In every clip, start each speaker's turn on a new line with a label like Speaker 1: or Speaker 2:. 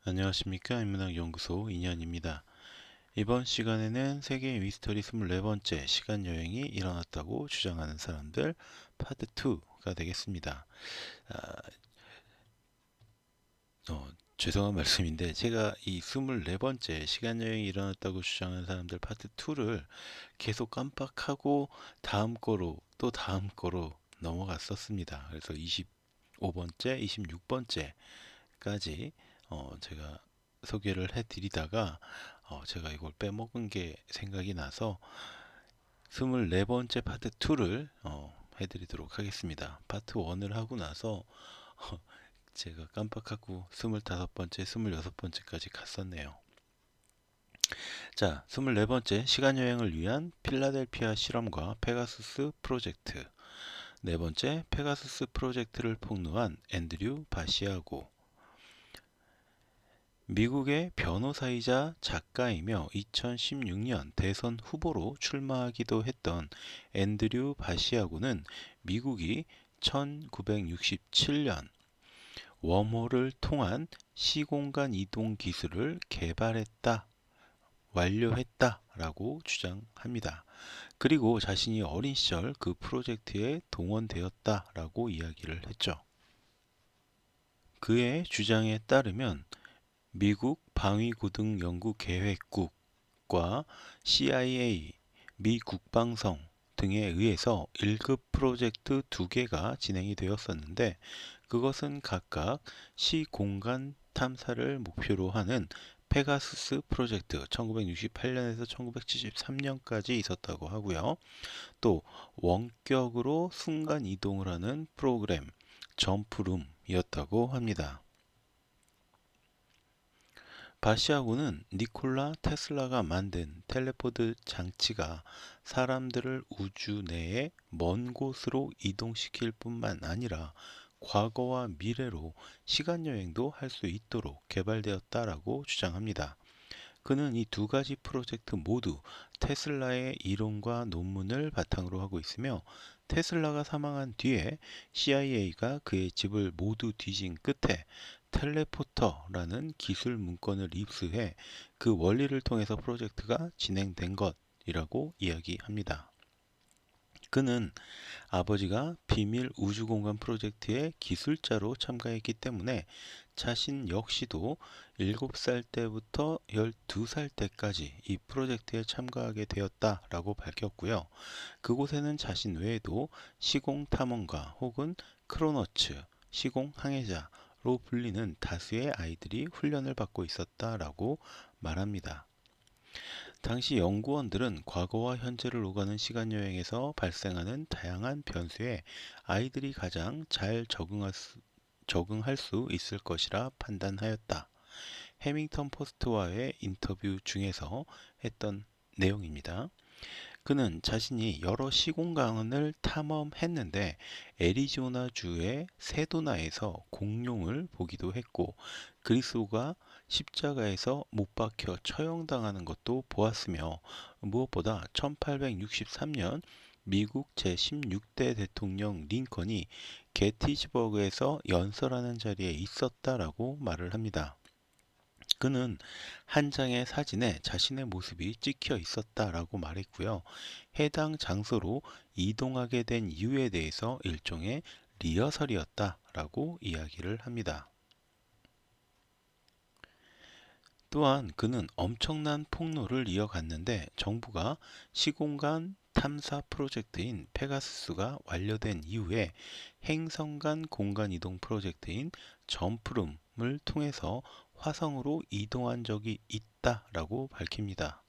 Speaker 1: 안녕하십니까. 인문학연구소 인현입니다. 이번 시간에는 세계 미스터리 24번째 시간여행이 일어났다고 주장하는 사람들 파트 2가 되겠습니다. 아, 죄송한 말씀인데 제가 이 24번째 시간여행이 일어났다고 주장하는 사람들 파트 2를 계속 깜빡하고 다음 거로 또 다음 거로 넘어갔었습니다. 그래서 25번째, 26번째까지 제가 소개를 해드리다가 제가 이걸 빼먹은 게 생각이 나서 24번째 파트 2를 해드리도록 하겠습니다. 파트 1을 하고 나서 제가 깜빡하고 25번째, 26번째까지 갔었네요. 자, 24번째 시간여행을 위한 필라델피아 실험과 페가수스 프로젝트. 네 번째, 페가수스 프로젝트를 폭로한 앤드류 바시아고. 미국의 변호사이자 작가이며 2016년 대선 후보로 출마하기도 했던 앤드류 바시아고는 미국이 1967년 웜홀을 통한 시공간 이동 기술을 개발했다, 완료했다라고 주장합니다. 그리고 자신이 어린 시절 그 프로젝트에 동원되었다라고 이야기를 했죠. 그의 주장에 따르면 미국 방위고등연구계획국과 CIA, 미 국방성 등에 의해서 1급 프로젝트 2개가 진행이 되었었는데 그것은 각각 시공간 탐사를 목표로 하는 페가수스 프로젝트 1968년에서 1973년까지 있었다고 하고요. 또 원격으로 순간 이동을 하는 프로그램 점프룸이었다고 합니다. 바시아고는 니콜라 테슬라가 만든 텔레포드 장치가 사람들을 우주 내의 먼 곳으로 이동시킬 뿐만 아니라 과거와 미래로 시간여행도 할 수 있도록 개발되었다라고 주장합니다. 그는 이 두 가지 프로젝트 모두 테슬라의 이론과 논문을 바탕으로 하고 있으며 테슬라가 사망한 뒤에 CIA가 그의 집을 모두 뒤진 끝에 텔레포터라는 기술 문건을 입수해 그 원리를 통해서 프로젝트가 진행된 것이라고 이야기합니다. 그는 아버지가 비밀 우주공간 프로젝트의 기술자로 참가했기 때문에 자신 역시도 7살 때부터 12살 때까지 이 프로젝트에 참가하게 되었다라고 밝혔고요. 그곳에는 자신 외에도 시공탐험가 혹은 크로너츠, 시공항해자로 불리는 다수의 아이들이 훈련을 받고 있었다라고 말합니다. 당시 연구원들은 과거와 현재를 오가는 시간여행에서 발생하는 다양한 변수에 아이들이 가장 잘 적응할 수 있을 것이라 판단하였다. 해밍턴 포스트와의 인터뷰 중에서 했던 내용입니다. 그는 자신이 여러 시공간을 탐험했는데 애리조나주의 세도나에서 공룡을 보기도 했고 그리스도가 십자가에서 못 박혀 처형당하는 것도 보았으며 무엇보다 1863년 미국 제16대 대통령 링컨이 게티즈버그에서 연설하는 자리에 있었다라고 말을 합니다. 그는 한 장의 사진에 자신의 모습이 찍혀 있었다라고 말했고요. 해당 장소로 이동하게 된 이유에 대해서 일종의 리허설이었다라고 이야기를 합니다. 또한 그는 엄청난 폭로를 이어갔는데 정부가 시공간 탐사 프로젝트인 페가수스가 완료된 이후에 행성간 공간 이동 프로젝트인 점프룸을 통해서 화성으로 이동한 적이 있다라고 밝힙니다.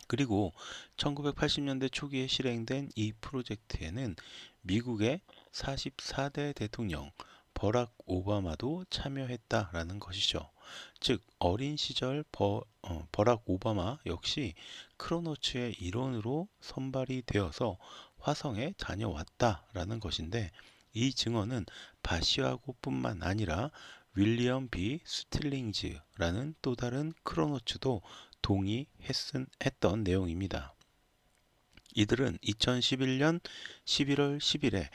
Speaker 1: 그리고 1980년대 초기에 실행된 이 프로젝트에는 미국의 44대 대통령 버락 오바마도 참여했다라는 것이죠. 즉 어린 시절 버락 오바마 역시 크로노츠의 일원으로 선발이 되어서 화성에 다녀왔다라는 것인데 이 증언은 바시아고뿐만 아니라 윌리엄 B. 스틸링즈라는 또 다른 크로노츠도 동의했던 내용입니다. 이들은 2011년 11월 10일에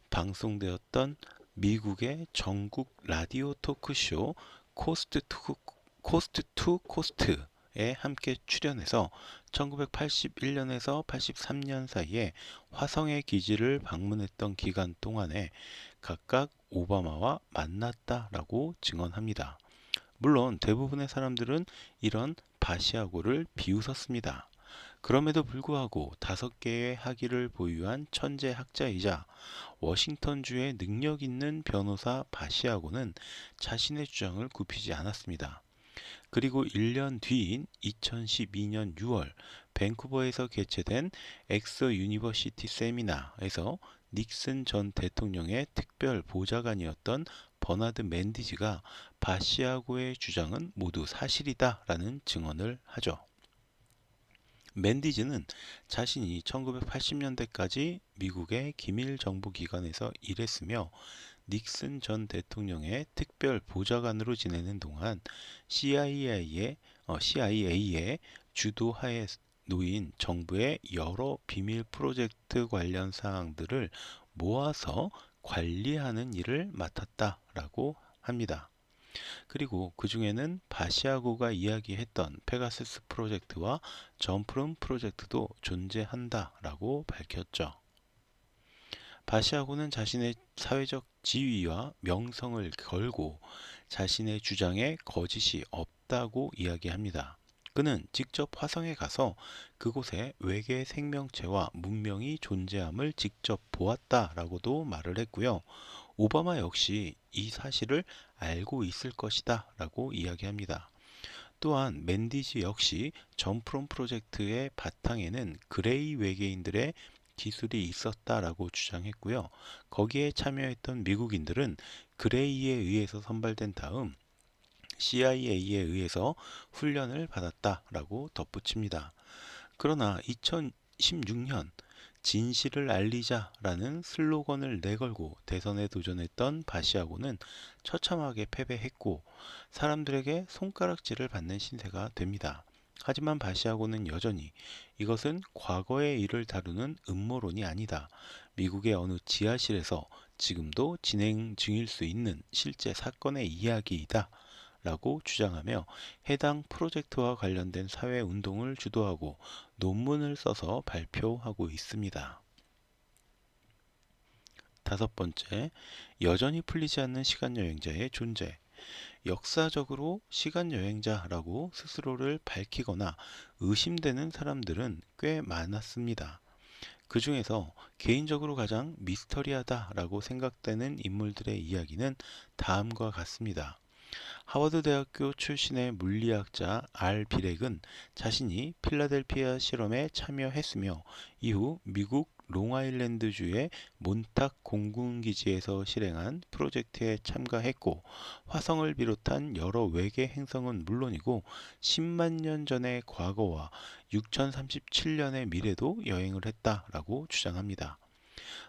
Speaker 1: 방송되었던 미국의 전국 라디오 토크쇼 코스트 투 코스트에 함께 출연해서 1981년에서 83년 사이에 화성의 기지를 방문했던 기간 동안에 각각 오바마와 만났다라고 증언합니다. 물론 대부분의 사람들은 이런 바시아고를 비웃었습니다. 그럼에도 불구하고 5개의 학위를 보유한 천재 학자이자 워싱턴주의 능력 있는 변호사 바시아고는 자신의 주장을 굽히지 않았습니다. 그리고 1년 뒤인 2012년 6월 밴쿠버에서 개최된 엑소 유니버시티 세미나에서 닉슨 전 대통령의 특별 보좌관이었던 버나드 맨디즈가 바시아고의 주장은 모두 사실이다라는 증언을 하죠. 맨디즈는 자신이 1980년대까지 미국의 기밀 정보 기관에서 일했으며 닉슨 전 대통령의 특별 보좌관으로 지내는 동안 CIA의 주도하에 놓인 정부의 여러 비밀 프로젝트 관련 사항들을 모아서 관리하는 일을 맡았다라고 합니다. 그리고 그 중에는 바시아고가 이야기했던 페가수스 프로젝트와 점프룸 프로젝트도 존재한다라고 밝혔죠. 바시아고는 자신의 사회적 지위와 명성을 걸고 자신의 주장에 거짓이 없다고 이야기합니다. 그는 직접 화성에 가서 그곳에 외계 생명체와 문명이 존재함을 직접 보았다라고도 말을 했고요. 오바마 역시 이 사실을 알고 있을 것이다 라고 이야기합니다. 또한 맨디지 역시 점프론 프로젝트의 바탕에는 그레이 외계인들의 기술이 있었다라고 주장했고요. 거기에 참여했던 미국인들은 그레이에 의해서 선발된 다음 CIA에 의해서 훈련을 받았다라고 덧붙입니다. 그러나 2016년 진실을 알리자라는 슬로건을 내걸고 대선에 도전했던 바시아고는 처참하게 패배했고 사람들에게 손가락질을 받는 신세가 됩니다. 하지만 바시아고는 여전히 이것은 과거의 일을 다루는 음모론이 아니다. 미국의 어느 지하실에서 지금도 진행 중일 수 있는 실제 사건의 이야기이다. 라고 주장하며 해당 프로젝트와 관련된 사회 운동을 주도하고 논문을 써서 발표하고 있습니다. 5번째, 여전히 풀리지 않는 시간여행자의 존재. 역사적으로 시간여행자라고 스스로를 밝히거나 의심되는 사람들은 꽤 많았습니다. 그 중에서 개인적으로 가장 미스터리하다라고 생각되는 인물들의 이야기는 다음과 같습니다. 하버드 대학교 출신의 물리학자 알 비렉은 자신이 필라델피아 실험에 참여했으며 이후 미국 롱아일랜드주의 몬탁 공군기지에서 실행한 프로젝트에 참가했고 화성을 비롯한 여러 외계 행성은 물론이고 10만 년 전의 과거와 6037년의 미래도 여행을 했다라고 주장합니다.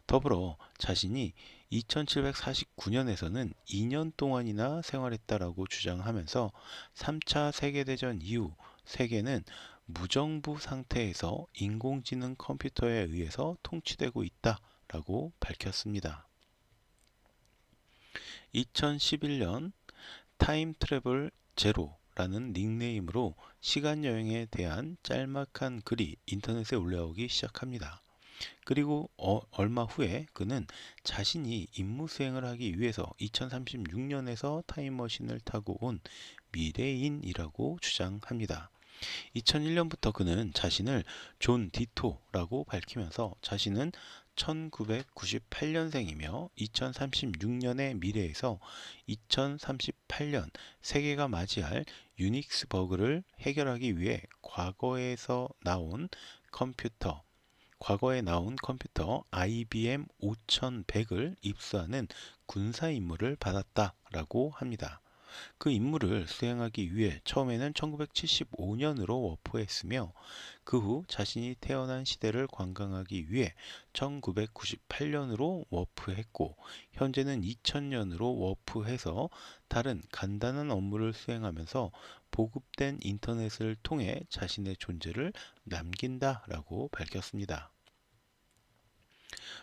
Speaker 1: 더불어 자신이 2749년에서는 2년 동안이나 생활했다라고 주장하면서 3차 세계대전 이후 세계는 무정부 상태에서 인공지능 컴퓨터에 의해서 통치되고 있다라고 밝혔습니다. 2011년 타임 트래블 제로라는 닉네임으로 시간여행에 대한 짤막한 글이 인터넷에 올라오기 시작합니다. 그리고 얼마 후에 그는 자신이 임무 수행을 하기 위해서 2036년에서 타임머신을 타고 온 미래인이라고 주장합니다. 2001년부터 그는 자신을 존 디토라고 밝히면서 자신은 1998년생이며 2036년의 미래에서 2038년 세계가 맞이할 유닉스 버그를 해결하기 위해 과거에 나온 컴퓨터 IBM 5100을 입수하는 군사 임무를 받았다라고 합니다. 그 임무를 수행하기 위해 처음에는 1975년으로 워프했으며 그 후 자신이 태어난 시대를 관광하기 위해 1998년으로 워프했고 현재는 2000년으로 워프해서 다른 간단한 업무를 수행하면서 보급된 인터넷을 통해 자신의 존재를 남긴다라고 밝혔습니다.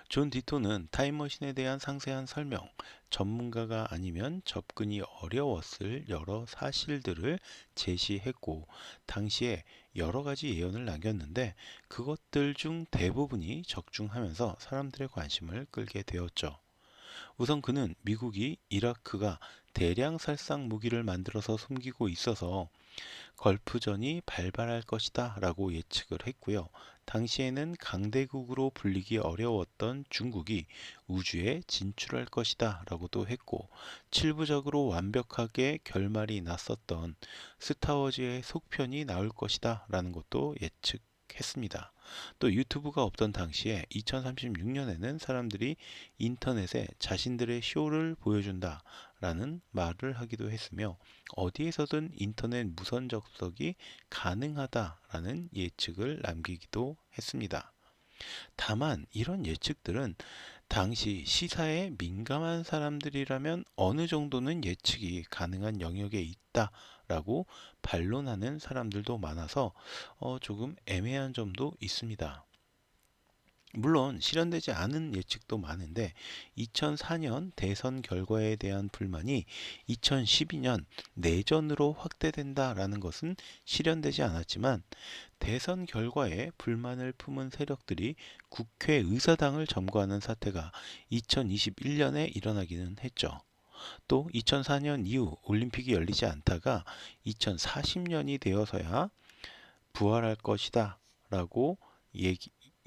Speaker 1: 존 디토는 타임머신에 대한 상세한 설명, 전문가가 아니면 접근이 어려웠을 여러 사실들을 제시했고, 당시에 여러 가지 예언을 남겼는데, 그것들 중 대부분이 적중하면서 사람들의 관심을 끌게 되었죠. 우선 그는 미국이 이라크가 대량 살상 무기를 만들어서 숨기고 있어서 걸프전이 발발할 것이다 라고 예측을 했고요. 당시에는 강대국으로 불리기 어려웠던 중국이 우주에 진출할 것이다 라고도 했고, 칠부적으로 완벽하게 결말이 났었던 스타워즈의 속편이 나올 것이다 라는 것도 예측했습니다. 또 유튜브가 없던 당시에 2036년에는 사람들이 인터넷에 자신들의 쇼를 보여준다 라는 말을 하기도 했으며, 어디에서든 인터넷 무선 접속이 가능하다라는 예측을 남기기도 했습니다. 다만 이런 예측들은 당시 시사에 민감한 사람들이라면 어느 정도는 예측이 가능한 영역에 있다라고 반론하는 사람들도 많아서 조금 애매한 점도 있습니다. 물론 실현되지 않은 예측도 많은데, 2004년 대선 결과에 대한 불만이 2012년 내전으로 확대된다라는 것은 실현되지 않았지만, 대선 결과에 불만을 품은 세력들이 국회의사당을 점거하는 사태가 2021년에 일어나기는 했죠. 또 2004년 이후 올림픽이 열리지 않다가 2040년이 되어서야 부활할 것이다 라고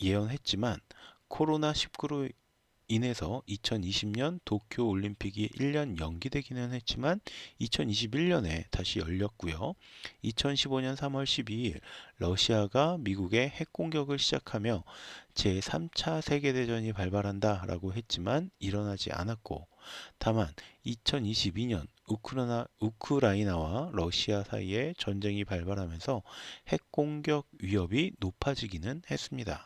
Speaker 1: 예언했지만, 코로나19로 인해서 2020년 도쿄 올림픽이 1년 연기되기는 했지만 2021년에 다시 열렸고요. 2015년 3월 12일 러시아가 미국에 핵 공격을 시작하며 제3차 세계대전이 발발한다라고 했지만 일어나지 않았고, 다만 2022년 우크라이나와 러시아 사이에 전쟁이 발발하면서 핵 공격 위협이 높아지기는 했습니다.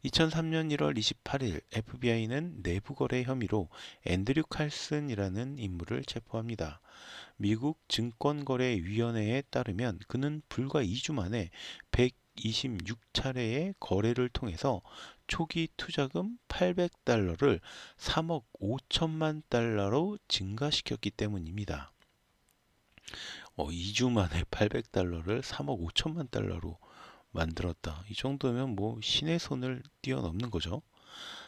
Speaker 1: 2003년 1월 28일 FBI는 내부거래 혐의로 앤드류 칼슨이라는 인물을 체포합니다. 미국 증권거래위원회에 따르면 그는 불과 2주 만에 126차례의 거래를 통해서 초기 투자금 800달러를 3억 5천만 달러로 증가시켰기 때문입니다. 2주 만에 800달러를 3억 5천만 달러로 만들었다. 이 정도면 뭐 신의 손을 뛰어넘는 거죠.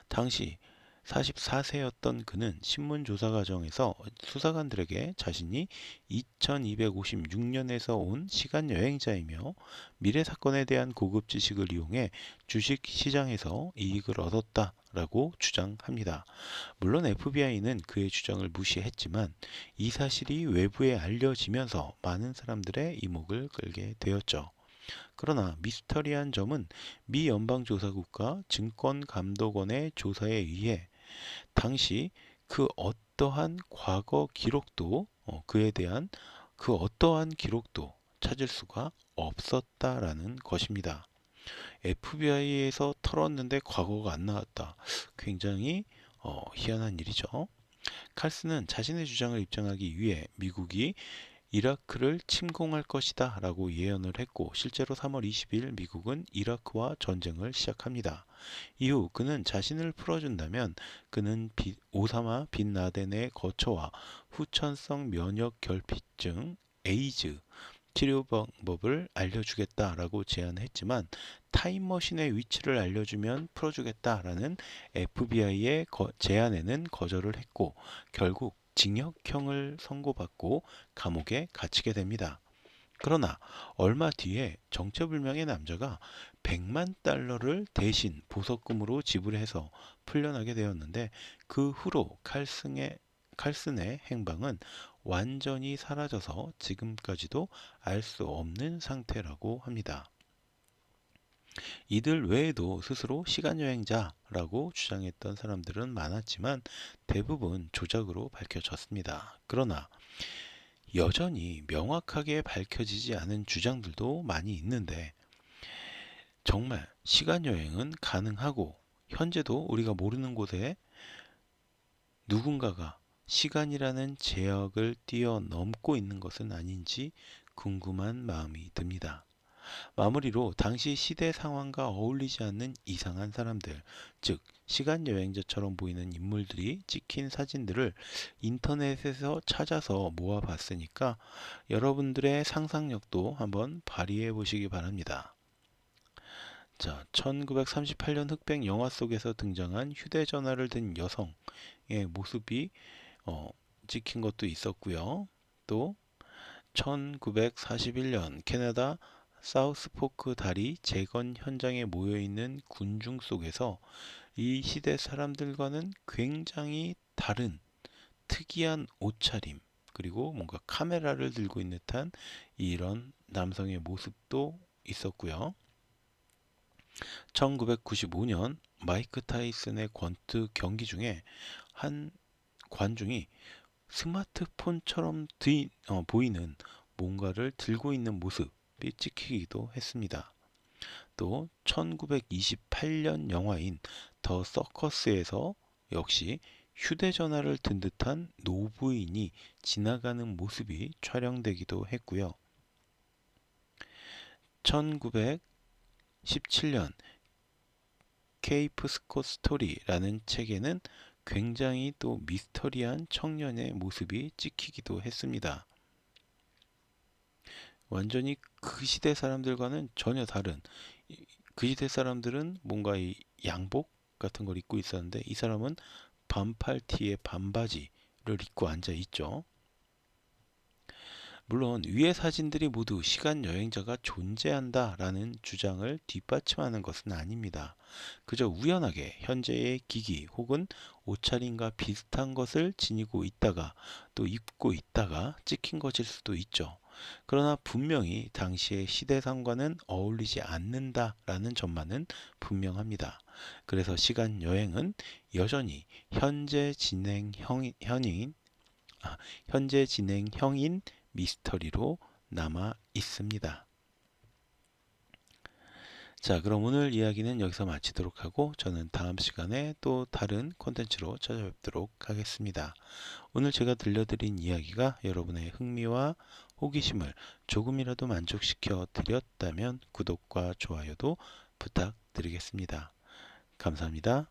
Speaker 1: 당시 44세였던 그는 신문 조사 과정에서 수사관들에게 자신이 2256년에서 온 시간 여행자이며 미래 사건에 대한 고급 지식을 이용해 주식 시장에서 이익을 얻었다라고 주장합니다. 물론 FBI는 그의 주장을 무시했지만 이 사실이 외부에 알려지면서 많은 사람들의 이목을 끌게 되었죠. 그러나 미스터리한 점은 미 연방조사국과 증권감독원의 조사에 의해 당시 그 어떠한 과거 기록도 그에 대한 그 어떠한 기록도 찾을 수가 없었다라는 것입니다. FBI에서 털었는데 과거가 안 나왔다. 굉장히 희한한 일이죠. 칼슨은 자신의 주장을 입증하기 위해 미국이 이라크를 침공할 것이다 라고 예언을 했고, 실제로 3월 20일 미국은 이라크와 전쟁을 시작합니다. 이후 그는 자신을 풀어준다면 그는 오사마 빈 라덴의 거처와 후천성 면역 결핍증 에이즈 치료 방법을 알려주겠다라고 제안했지만, 타임머신의 위치를 알려주면 풀어주겠다라는 FBI의 제안에는 거절을 했고, 결국 징역형을 선고받고 감옥에 갇히게 됩니다. 그러나 얼마 뒤에 정체불명의 남자가 100만 달러를 대신 보석금으로 지불해서 풀려나게 되었는데, 그 후로 칼슨의 행방은 완전히 사라져서 지금까지도 알 수 없는 상태라고 합니다. 이들 외에도 스스로 시간여행자라고 주장했던 사람들은 많았지만 대부분 조작으로 밝혀졌습니다. 그러나 여전히 명확하게 밝혀지지 않은 주장들도 많이 있는데, 정말 시간여행은 가능하고 현재도 우리가 모르는 곳에 누군가가 시간이라는 제약을 뛰어넘고 있는 것은 아닌지 궁금한 마음이 듭니다. 마무리로 당시 시대 상황과 어울리지 않는 이상한 사람들, 즉 시간 여행자처럼 보이는 인물들이 찍힌 사진들을 인터넷에서 찾아서 모아봤으니까 여러분들의 상상력도 한번 발휘해 보시기 바랍니다. 자, 1938년 흑백 영화 속에서 등장한 휴대전화를 든 여성의 모습이 찍힌 것도 있었고요. 또 1941년 캐나다 사우스포크 다리 재건 현장에 모여있는 군중 속에서 이 시대 사람들과는 굉장히 다른 특이한 옷차림, 그리고 뭔가 카메라를 들고 있는 듯한 이런 남성의 모습도 있었고요. 1995년 마이크 타이슨의 권투 경기 중에 한 관중이 스마트폰처럼 보이는 뭔가를 들고 있는 모습이 찍히기도 했습니다. 또 1928년 영화인 더 서커스에서 역시 휴대전화를 든 듯한 노부인이 지나가는 모습이 촬영되기도 했고요. 1917년 케이프 스콧 스토리라는 책에는 굉장히 또 미스터리한 청년의 모습이 찍히기도 했습니다. 완전히 그 시대 사람들과는 전혀 다른, 그 시대 사람들은 뭔가 이 양복 같은 걸 입고 있었는데 이 사람은 반팔티에 반바지를 입고 앉아 있죠. 물론 위의 사진들이 모두 시간 여행자가 존재한다라는 주장을 뒷받침하는 것은 아닙니다. 그저 우연하게 현재의 기기 혹은 옷차림과 비슷한 것을 지니고 있다가 또 입고 있다가 찍힌 것일 수도 있죠. 그러나 분명히 당시의 시대상과는 어울리지 않는다라는 점만은 분명합니다. 그래서 시간 여행은 여전히 현재 진행형인 미스터리로 남아 있습니다. 자, 그럼 오늘 이야기는 여기서 마치도록 하고 저는 다음 시간에 또 다른 콘텐츠로 찾아뵙도록 하겠습니다. 오늘 제가 들려드린 이야기가 여러분의 흥미와 호기심을 조금이라도 만족시켜 드렸다면 구독과 좋아요도 부탁드리겠습니다. 감사합니다.